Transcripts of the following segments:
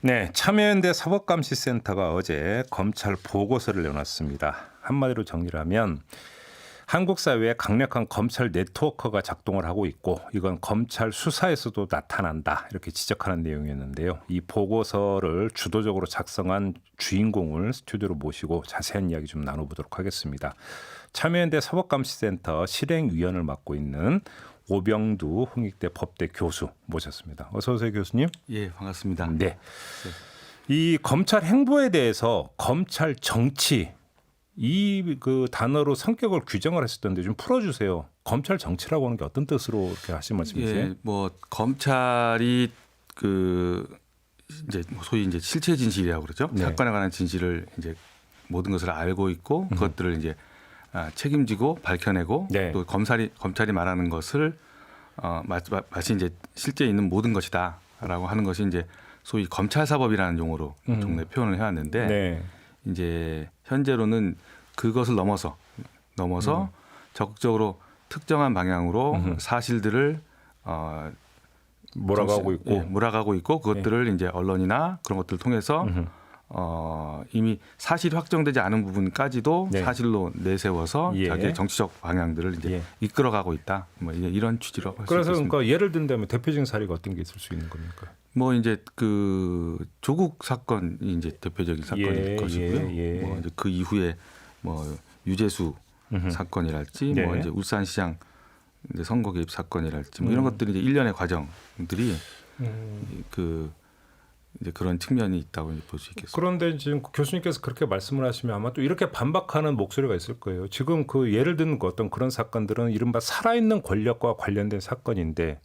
네, 참여연대 사법감시센터가 어제 검찰 보고서를 내놨습니다. 한마디로 정리를 하면 한국 사회에 강력한 검찰 네트워크가 작동을 하고 있고 이건 검찰 수사에서도 나타난다 이렇게 지적하는 내용이었는데요. 이 보고서를 주도적으로 작성한 주인공을 스튜디오로 모시고 자세한 이야기 좀 나눠보도록 하겠습니다. 참여연대 사법감시센터 실행위원을 맡고 있는 오병두 홍익대 법대 교수 모셨습니다. 어서 오세요, 교수님. 예, 반갑습니다. 네. 이 검찰 행보에 대해서 검찰 정치 이 그 단어로 성격을 규정을 했었던데 좀 풀어주세요. 검찰 정치라고 하는 게 어떤 뜻으로 이렇게 하신 말씀이세요? 예, 뭐 검찰이 그 이제 소위 이제 실체 진실이라고 그러죠. 네. 사건에 관한 진실을 이제 모든 것을 알고 있고 그것들을 이제 책임지고 밝혀내고 네. 또 검찰이 말하는 것을 마치 이제 실제 있는 모든 것이다라고 하는 것이 이제 소위 검찰 사법이라는 용어로 종래 표현을 해왔는데 네. 이제 현재로는 그것을 넘어서 적극적으로 특정한 방향으로 사실들을 몰아가고 있고 예, 몰아가고 있고 그것들을 이제 언론이나 그런 것들을 통해서 이미 사실이 확정되지 않은 부분까지도 네. 사실로 내세워서 예. 자기의 정치적 방향들을 이제 예. 이끌어가고 있다. 뭐 이런 취지로 할 수 그래서 있겠습니다. 그러니까 예를 든다면 대표적인 사례가 어떤 게 있을 수 있는 겁니까? 뭐 이제 그 조국 사건이 이제 대표적인 사건일 것이고요. 예. 뭐 이제 그 이후에 뭐 유재수 사건이랄지 네. 뭐 이제 울산시장 이제 선거 개입 사건이랄지 뭐 이런 것들이 이제 일련의 과정들이 그 이제 그런 측면이 있다고 볼 수 있겠습니다. 그런데 지금 교수님께서 그렇게 말씀을 하시면 아마 또 이렇게 반박하는 목소리가 있을 거예요. 지금 그 예를 든 어떤 그런 사건들은 이른바 살아있는 권력과 관련된 사건인데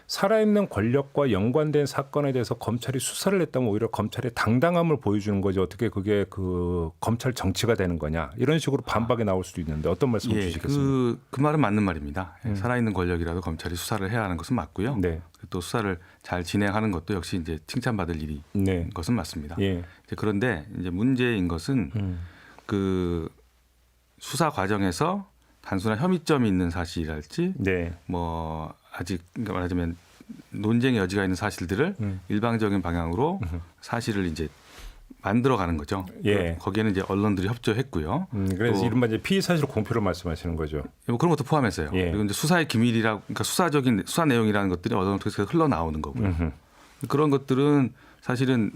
살아있는 권력과 연관된 사건에 대해서 검찰이 수사를 했다면 오히려 검찰의 당당함을 보여주는 거지 어떻게 그게 그 검찰 정치가 되는 거냐 이런 식으로 반박이 나올 수도 있는데 어떤 말씀 주시겠습니까? 그 말은 맞는 말입니다. 살아있는 권력이라도 검찰이 수사를 해야 하는 것은 맞고요. 네. 또 수사를 잘 진행하는 것도 역시 이제 칭찬받을 일인 네. 것은 맞습니다. 예. 이제 그런데 이제 문제인 것은 그 수사 과정에서 단순한 혐의점이 있는 사실이랄지 네. 뭐 아직 그러니까 말하자면 논쟁의 여지가 있는 사실들을 일방적인 방향으로 사실을 이제 만들어가는 거죠. 예. 거기에는 이제 언론들이 협조했고요. 그래서 또 이른바 이제 피의 사실 공표를 말씀하시는 거죠. 뭐 그런 것도 포함해서요. 예. 그리고 이제 수사의 기밀이라 그러니까 수사적인 수사 내용이라는 것들이 언론을 통해서 흘러나오는 거고요. 그런 것들은 사실은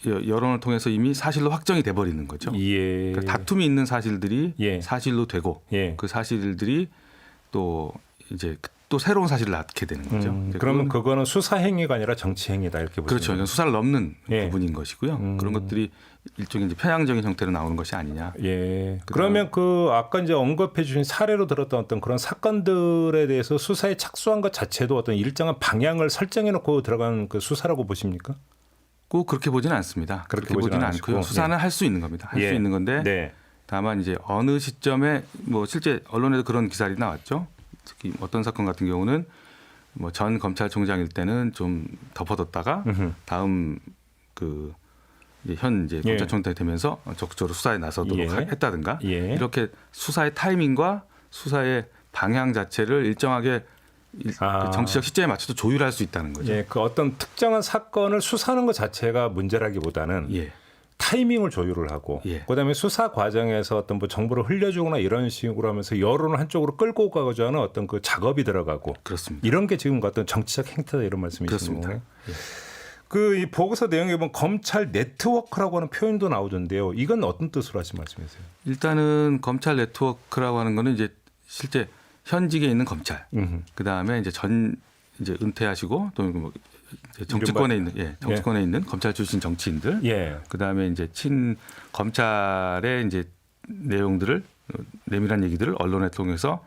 여론을 통해서 이미 사실로 확정이 돼 버리는 거죠. 예. 그러니까 다툼이 있는 사실들이 예. 사실로 되고 예. 그 사실들이 또 이제 또 새로운 사실을 낳게 되는 거죠. 그러면 그거는 수사 행위가 아니라 정치 행위다 이렇게 보시면 그렇죠. 이건 수사를 넘는 예. 부분인 것이고요. 그런 것들이 일종의 이제 편향적인 형태로 나오는 것이 아니냐. 예. 그러면 그 아까 이제 언급해 주신 사례로 들었던 어떤 그런 사건들에 대해서 수사에 착수한 것 자체도 어떤 일정한 방향을 설정해 놓고 들어간 그 수사라고 보십니까? 꼭 그렇게 보지는 않습니다. 그렇게 그렇게 보지는 않으시고. 않고요. 수사는 예. 할 수 있는 겁니다. 할 수 예. 있는 건데 네. 다만 이제 어느 시점에 뭐 실제 언론에도 그런 기사들이 나왔죠. 특히 어떤 사건 같은 경우는 뭐 전 검찰총장일 때는 좀 덮어뒀다가 다음 그 현 이제 예. 검찰총장이 되면서 적극적으로 수사에 나서도록 예. 했다든가 예. 이렇게 수사의 타이밍과 수사의 방향 자체를 일정하게 아. 정치적 시점에 맞춰서 조율할 수 있다는 거죠. 예. 그 어떤 특정한 사건을 수사하는 것 자체가 문제라기보다는 예. 타이밍을 조율을 하고 예. 그다음에 수사 과정에서 어떤 뭐 정보를 흘려주거나 이런 식으로 하면서 여론을 한쪽으로 끌고 가고자 하는 어떤 그 작업이 들어가고 그렇습니다. 이런 게 지금 어떤 정치적 행태다 이런 말씀이신 그렇습니다. 거예요. 그 이 보고서 내용에 보면 검찰 네트워크라고 하는 표현도 나오던데요. 이건 어떤 뜻으로 하신 말씀이세요? 일단은 검찰 네트워크라고 하는 거는 이제 실제 현직에 있는 검찰, 그 다음에 이제 이제 은퇴하시고 또 뭐 정치권에 있는 정치권에 있는 검찰 출신 정치인들, 예. 그 다음에 이제 친 검찰의 이제 내용들을 내밀한 얘기들을 언론에 통해서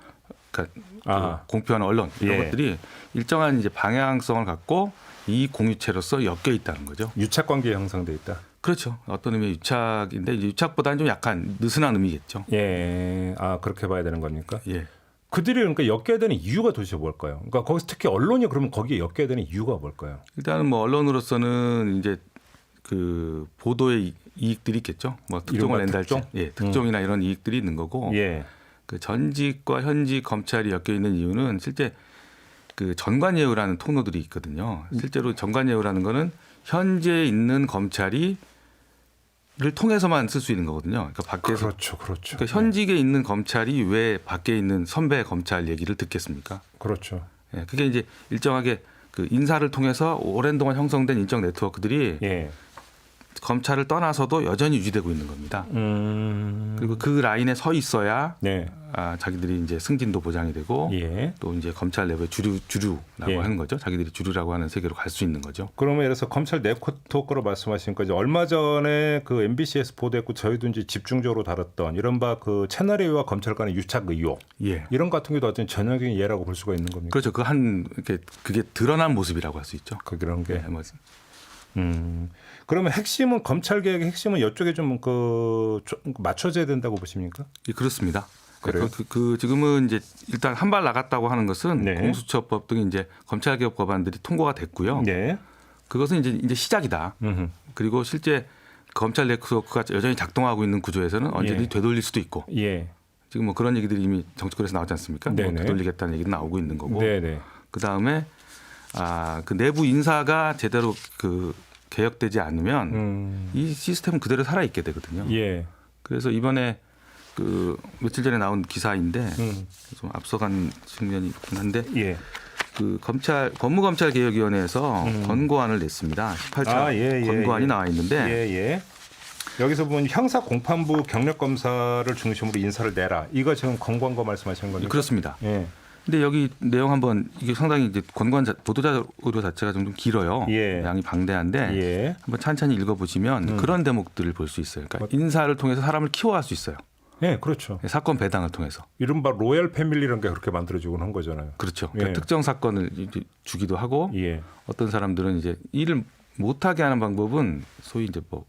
그러니까 공표하는 언론 이런 예. 것들이 일정한 이제 방향성을 갖고 이익 공유체로서 엮여 있다는 거죠. 유착 관계 형성돼 있다. 그렇죠. 어떤 의미의 유착인데 이제 유착보다는 좀 약간 느슨한 의미겠죠. 예. 아 그렇게 봐야 되는 겁니까? 예. 그들이 그러니까 엮여야 되는 이유가 도대체 뭘까요? 그러니까 거기서 특히 언론이 그러면 거기에 엮여야 되는 이유가 뭘까요? 일단은 뭐 언론으로서는 이제 그 보도의 이익들이 있겠죠. 뭐 특종을 낸달지, 특종? 예, 특종이나 이런 이익들이 있는 거고. 예. 그 전직과 현직 검찰이 엮여 있는 이유는 실제 그 전관예우라는 통로들이 있거든요. 실제로 전관예우라는 거는 현재 있는 검찰이 를 통해서만 쓸 수 있는 거거든요. 그러니까 밖에서 그렇죠. 그러니까 현직에 있는 검찰이 왜 밖에 있는 선배 검찰 얘기를 듣겠습니까? 그렇죠. 예, 그게 이제 일정하게 그 인사를 통해서 오랜 동안 형성된 인적 네트워크들이 예. 검찰을 떠나서도 여전히 유지되고 있는 겁니다. 그리고 그 라인에 서 있어야 네. 자기들이 이제 승진도 보장이 되고 예. 또 이제 검찰 내부의 주류라고 예. 하는 거죠. 자기들이 주류라고 하는 세계로 갈 수 있는 거죠. 그러면 예를 들어서 검찰 네트워크로 말씀하시니까 이제 얼마 전에 그 MBC에서 보도했고 저희도 이제 집중적으로 다뤘던 이른바 그 채널 A와 검찰 간의 유착 의혹 예. 이런 같은 경우도 어떤 전형적인 예라고 볼 수가 있는 겁니까? 그렇죠. 그게 드러난 모습이라고 할 수 있죠. 그런 게. 예, 뭐 그러면 핵심은 검찰 개혁의 핵심은 이쪽에 좀 맞춰져야 된다고 보십니까? 예, 그렇습니다. 그래요? 지금은 이제 일단 한 발 나갔다고 하는 것은 네. 공수처법 등이 이제 검찰 개혁 법안들이 통과가 됐고요. 네. 그것은 이제 시작이다. 그리고 실제 검찰 네트워크가 여전히 작동하고 있는 구조에서는 언제든지 예. 되돌릴 수도 있고. 예. 지금 뭐 그런 얘기들이 이미 정치권에서 나오지 않습니까? 뭐 네네. 되돌리겠다는 얘기도 나오고 있는 거고. 네네. 그 다음에 그 내부 인사가 제대로 그 개혁되지 않으면 이 시스템은 그대로 살아 있게 되거든요. 예. 그래서 이번에 그 며칠 전에 나온 기사인데 좀 앞서간 측면이 있긴 한데 예. 그 법무검찰 개혁위원회에서 권고안을 냈습니다. 18차 권고안이 나와 있는데 예. 여기서 보면 형사 공판부 경력 검사를 중심으로 인사를 내라. 이거 지금 권고한 거 말씀하시는 겁니까? 그렇습니다. 예. 근데 여기 내용 한번 이게 상당히 이제 권고안 보도자료 자체가 좀 길어요. 예. 양이 방대한데 예. 한번 찬찬히 읽어보시면 그런 대목들을 볼 수 있어요. 그러니까 인사를 통해서 사람을 키워갈 수 있어요. 예, 그렇죠. 사건 배당을 통해서. 이른바 로열 패밀리라는 게 그렇게 만들어지곤 한 거잖아요. 그렇죠. 그러니까 예. 특정 사건을 이제 주기도 하고 예. 어떤 사람들은 이제 일을 못하게 하는 방법은 소위 이제 뭐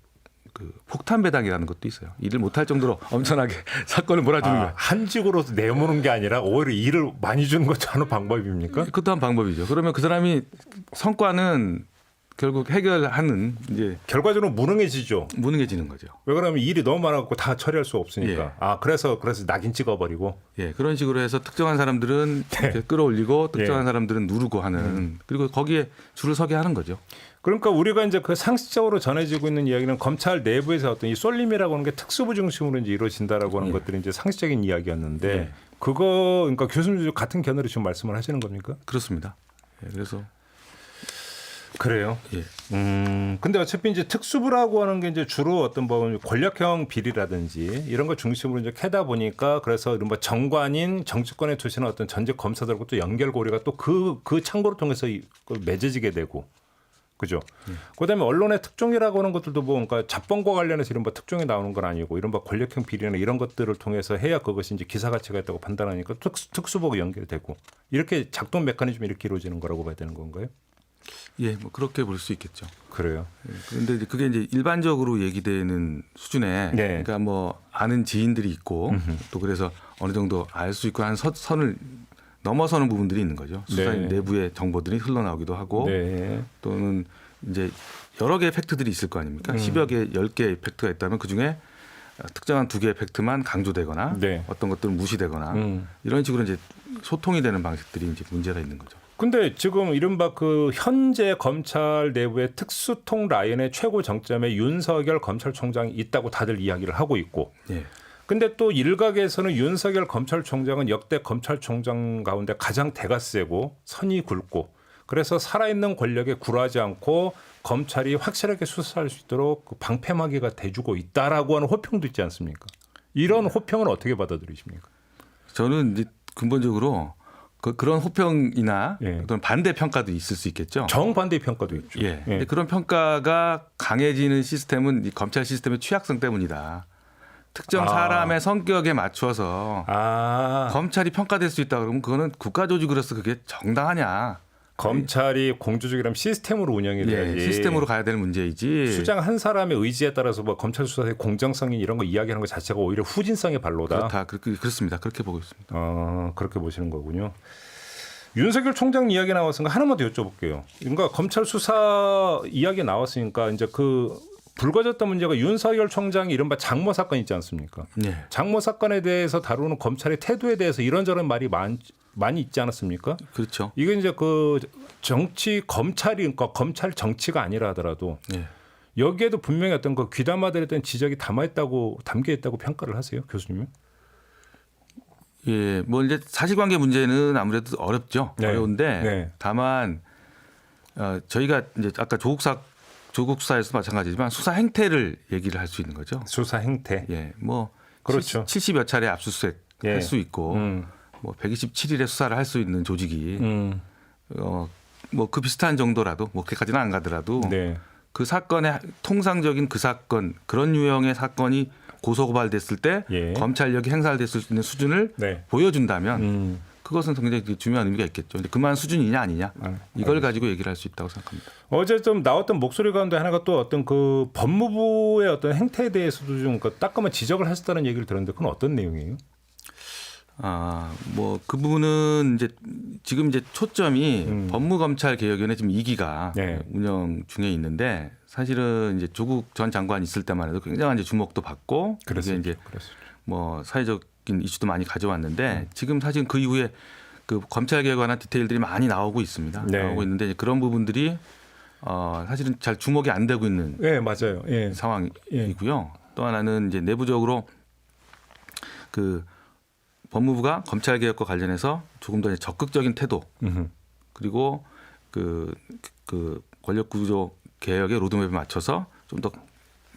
그 폭탄 배당이라는 것도 있어요. 일을 못할 정도로 엄청나게 사건을 몰아주는 거예요. 한직으로 내모는 게 아니라 오히려 일을 많이 주는 것도 하는 방법입니까? 그것도 한 방법이죠. 그러면 그 사람이 성과는 결국 해결하는 이제 결과적으로 무능해지죠. 무능해지는 거죠. 왜 그러면 일이 너무 많아갖고 다 처리할 수 없으니까. 예. 그래서 낙인 찍어버리고. 예, 그런 식으로 해서 특정한 사람들은 이렇게 끌어올리고 특정한 사람들은 누르고 하는 그리고 거기에 줄을 서게 하는 거죠. 그러니까 우리가 이제 그 상식적으로 전해지고 있는 이야기는 검찰 내부에서 어떤 이 쏠림이라고 하는 게 특수부 중심으로 이제 이루어진다라고 하는 것들이 이제 상식적인 이야기였는데 예. 그러니까 교수님 같은 견해로 지금 말씀을 하시는 겁니까? 그렇습니다. 예, 그래서 그래요. 예. 근데 어차피 이제 특수부라고 하는 게 이제 주로 어떤 뭐 권력형 비리라든지 이런 걸 중심으로 이제 캐다 보니까 그래서 이른바 정관인 정치권에 두시는 어떤 전직 검사들하고 또 연결고리가 또 그 창고를 통해서 맺어지게 되고. 그죠. 그다음에 언론의 특종이라고 하는 것들도 뭐 그러니까 잡범과 관련해서 이른바 특종이 나오는 건 아니고 이른바 권력형 비리나 이런 것들을 통해서 해야 그것이 이제 기사 가치가 있다고 판단하니까 특수부가 연결되고 이렇게 작동 메커니즘이 이렇게 이루어지는 거라고 봐야 되는 건가요? 예, 뭐 그렇게 볼 수 있겠죠. 그래요. 예, 그런데 이제 그게 이제 일반적으로 얘기되는 수준에 네. 그러니까 뭐 아는 지인들이 있고 또 그래서 어느 정도 알 수 있고 한 선을 넘어서는 부분들이 있는 거죠. 수사인 네. 내부의 정보들이 흘러나오기도 하고 네. 또는 이제 여러 개의 팩트들이 있을 거 아닙니까? 10여 개, 10개의 팩트가 있다면 그중에 특정한 2개의 팩트만 강조되거나 네. 어떤 것들은 무시되거나 이런 식으로 이제 소통이 되는 방식들이 이제 문제가 있는 거죠. 근데 지금 이른바 그 현재 검찰 내부의 특수통 라인의 최고 정점에 윤석열 검찰총장이 있다고 다들 이야기를 하고 있고 예. 근데 또 일각에서는 윤석열 검찰총장은 역대 검찰총장 가운데 가장 대가 세고 선이 굵고 그래서 살아있는 권력에 굴하지 않고 검찰이 확실하게 수사할 수 있도록 그 방패막이가 돼주고 있다라고 하는 호평도 있지 않습니까? 이런 호평은 어떻게 받아들이십니까? 저는 이제 근본적으로 그런 호평이나 예. 어떤 반대 평가도 있을 수 있겠죠. 정반대 평가도 있죠. 예. 근데 그런 평가가 강해지는 시스템은 이 검찰 시스템의 취약성 때문이다. 특정 사람의 성격에 맞춰서 검찰이 평가될 수 있다 그러면 그거는 국가 조직으로서 그게 정당하냐? 검찰이 공조직이라면 시스템으로 운영이 돼야지. 예, 시스템으로 가야 되는 문제이지. 수장 한 사람의 의지에 따라서 뭐 검찰 수사의 공정성이 이런 거 이야기하는 것 자체가 오히려 후진성의 발로다. 그렇습니다. 그렇게 보고 있습니다. 그렇게 보시는 거군요. 윤석열 총장 이야기 나왔으니까 하나만 더 여쭤볼게요. 그러니까 검찰 수사 이야기 나왔으니까 이제 그 불거졌던 문제가 윤석열 총장이 이른바 장모 사건 있지 않습니까? 네. 장모 사건에 대해서 다루는 검찰의 태도에 대해서 이런저런 말이 많이 있지 않았습니까? 그렇죠. 이게 이제 그 정치 검찰이 그러니까 검찰 정치가 아니라 하더라도 예. 여기에도 분명히 어떤 그 귀담아들에 대한 지적이 담겨 있다고 평가를 하세요, 교수님은? 예, 뭐 이제 사실관계 문제는 아무래도 어렵죠. 네. 어려운데 네. 다만 저희가 이제 아까 조국 수사에서 마찬가지지만 수사 행태를 얘기를 할 수 있는 거죠. 수사 행태. 예, 뭐 그렇죠. 70여 차례 압수수색 예. 할 수 있고 뭐 127일에 수사를 할 수 있는 조직이 뭐 그 비슷한 정도라도 뭐 그렇게까지는 안 가더라도 네. 그 사건의 통상적인 그 사건 그런 유형의 사건이 고소고발됐을 때 예. 검찰력이 행사될 수 있는 수준을 네. 보여준다면 그것은 굉장히 중요한 의미가 있겠죠. 근데 그만 수준이냐 아니냐 이걸 가지고 얘기를 할 수 있다고 생각합니다. 어제 좀 나왔던 목소리 가운데 하나가 또 어떤 그 법무부의 어떤 행태에 대해서도 좀 따끔한 지적을 하셨다는 얘기를 들었는데 그건 어떤 내용이에요? 뭐 그 부분은 이제 지금 이제 초점이 법무검찰개혁위원회 지금 2기가 네. 운영 중에 있는데 사실은 이제 조국 전 장관 있을 때만 해도 굉장한 이제 주목도 받고 이게 이제 뭐 사회적인 이슈도 많이 가져왔는데 지금 사실 그 이후에 그 검찰개혁에 관한 디테일들이 많이 나오고 있습니다. 네. 나오고 있는데 이제 그런 부분들이 사실은 잘 주목이 안 되고 있는 네, 맞아요. 예. 상황이고요. 또 하나는 이제 내부적으로 그 법무부가 검찰개혁과 관련해서 조금 더 적극적인 태도 그리고 그 권력구조 개혁의 로드맵에 맞춰서 좀 더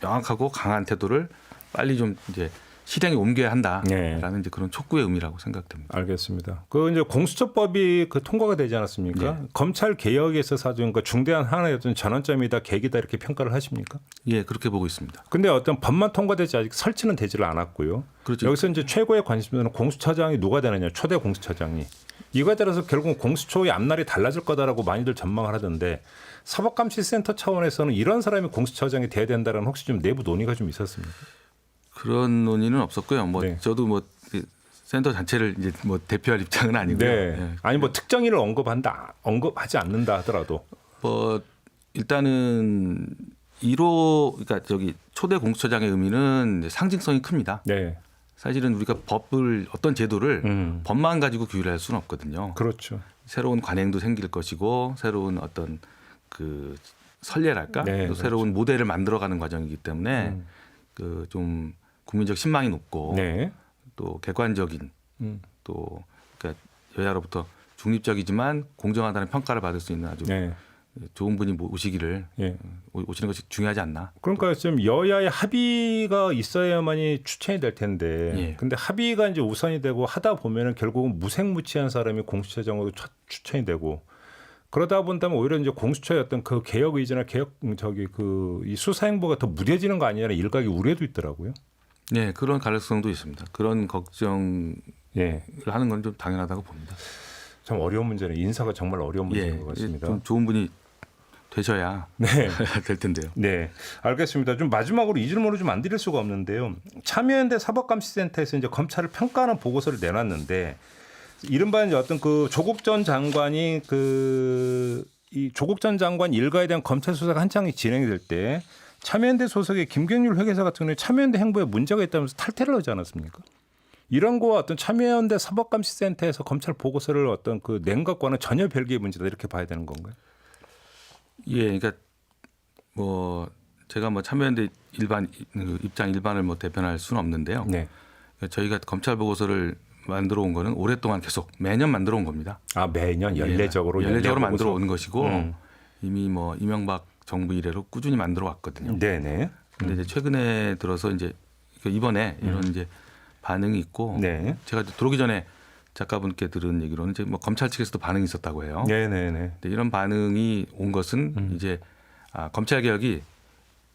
명확하고 강한 태도를 빨리 좀 이제 실행에 옮겨야 한다라는 이제 그런 촉구의 의미라고 생각됩니다. 알겠습니다. 그 이제 공수처법이 그 통과가 되지 않았습니까? 네. 검찰 개혁에 있어서 그러니까 중대한 하나의 어떤 전환점이다, 계기다 이렇게 평가를 하십니까? 예, 그렇게 보고 있습니다. 근데 어떤 법만 통과되지 아직 설치는 되지를 않았고요. 그렇죠. 여기서 이제 최고의 관심사는 공수처장이 누가 되느냐, 초대 공수처장이. 이거에 따라서 결국 공수처의 앞날이 달라질 거다라고 많이들 전망을 하던데 사법감시센터 차원에서는 이런 사람이 공수처장이 돼야 된다는 혹시 좀 내부 논의가 좀 있었습니까? 그런 논의는 없었고요. 뭐 네. 저도 뭐 센터 자체를 이제 뭐 대표할 입장은 아니고요. 네. 예. 아니 뭐 특정인을 언급하지 않는다 하더라도 뭐 일단은 1호 그러니까 저기 초대 공수처장의 의미는 상징성이 큽니다. 네. 사실은 우리가 법을 어떤 제도를 법만 가지고 규율할 수는 없거든요. 그렇죠. 새로운 관행도 생길 것이고 새로운 어떤 그 선례랄까 네, 또 그렇죠. 새로운 모델을 만들어가는 과정이기 때문에 그 좀 국민적 신망이 높고 네. 또 객관적인 또 그러니까 여야로부터 중립적이지만 공정하다는 평가를 받을 수 있는 아주 네. 좋은 분이 오시기를 예. 오시는 것이 중요하지 않나. 그러니까 좀 여야의 합의가 있어야만이 추천이 될 텐데, 예. 근데 합의가 이제 우선이 되고 하다 보면은 결국은 무색무취한 사람이 공수처장으로 추천이 되고 그러다 본다면 오히려 이제 공수처의 어떤 그 개혁 의지나 이 수사 행보가 더 무뎌지는 거 아니냐는 일각의 우려도 있더라고요. 네, 그런 가능성도 있습니다. 그런 걱정을 예. 하는 건 좀 당연하다고 봅니다. 참 어려운 문제는 인사가 정말 어려운 문제인 예, 것 같습니다. 좀 좋은 분이 되셔야 네. 될 텐데요. 네, 알겠습니다. 좀 마지막으로 이 질문을 좀 안 드릴 수가 없는데요. 참여연대 사법감시센터에서 이제 검찰을 평가하는 보고서를 내놨는데, 이른바 이제 어떤 그 조국 전 장관이 이 조국 전 장관 일가에 대한 검찰 수사가 한창 진행이 될 때 참여연대 소속의 김경률 회계사 같은 경우에 참여연대 행보에 문제가 있다면서 탈퇴를 하지 않았습니까? 이런 거와 어떤 참여연대 사법감시센터에서 검찰 보고서를 어떤 낸 것과는 전혀 별개의 문제다 이렇게 봐야 되는 건가요? 예, 그러니까 뭐 제가 뭐 참여연대 입장 일반을 뭐 대변할 수는 없는데요. 네. 그러니까 저희가 검찰 보고서를 만들어 온 거는 오랫동안 계속 매년 만들어 온 겁니다. 아, 매년 연례적으로 만들어 온 것이고 이미 뭐 이명박 정부 이래로 꾸준히 만들어 왔거든요. 네네. 근데 이제 최근에 들어서 이제 이번에 이런 이제 반응이 있고 네. 제가 들어오기 전에 작가분께 들은 얘기로는 이제 뭐 검찰 측에서도 반응이 있었다고 해요. 네네네. 근데 이런 반응이 온 것은 이제 검찰 개혁이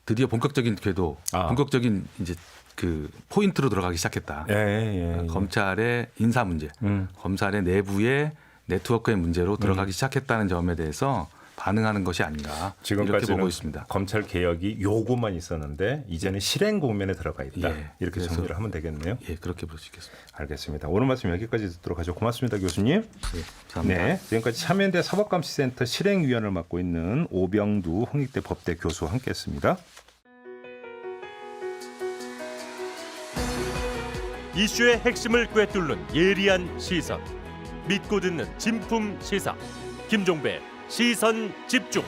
드디어 본격적인 궤도, 본격적인 이제 그 포인트로 들어가기 시작했다. 예. 검찰의 인사 문제, 검찰의 내부의 네트워크의 문제로 들어가기 시작했다는 점에 대해서 반응하는 것이 아닌가 이렇게 지금까지는 보고 있습니다. 검찰 개혁이 요구만 있었는데 이제는 실행 국면에 들어가 있다. 예, 이렇게 그래서- 정리를 하면 되겠네요. 예, 그렇게 볼 수 있겠습니다. 알겠습니다. 오늘 말씀 여기까지 듣도록 하죠. 고맙습니다, 교수님. 예, 감사합니다. 네, 지금까지 참여연대 사법감시센터 실행위원을 맡고 있는 오병두 홍익대 법대 교수와 함께했습니다. 이슈의 핵심을 꿰뚫는 예리한 시선. 믿고 듣는 진품 시사 김종배 시선 집중.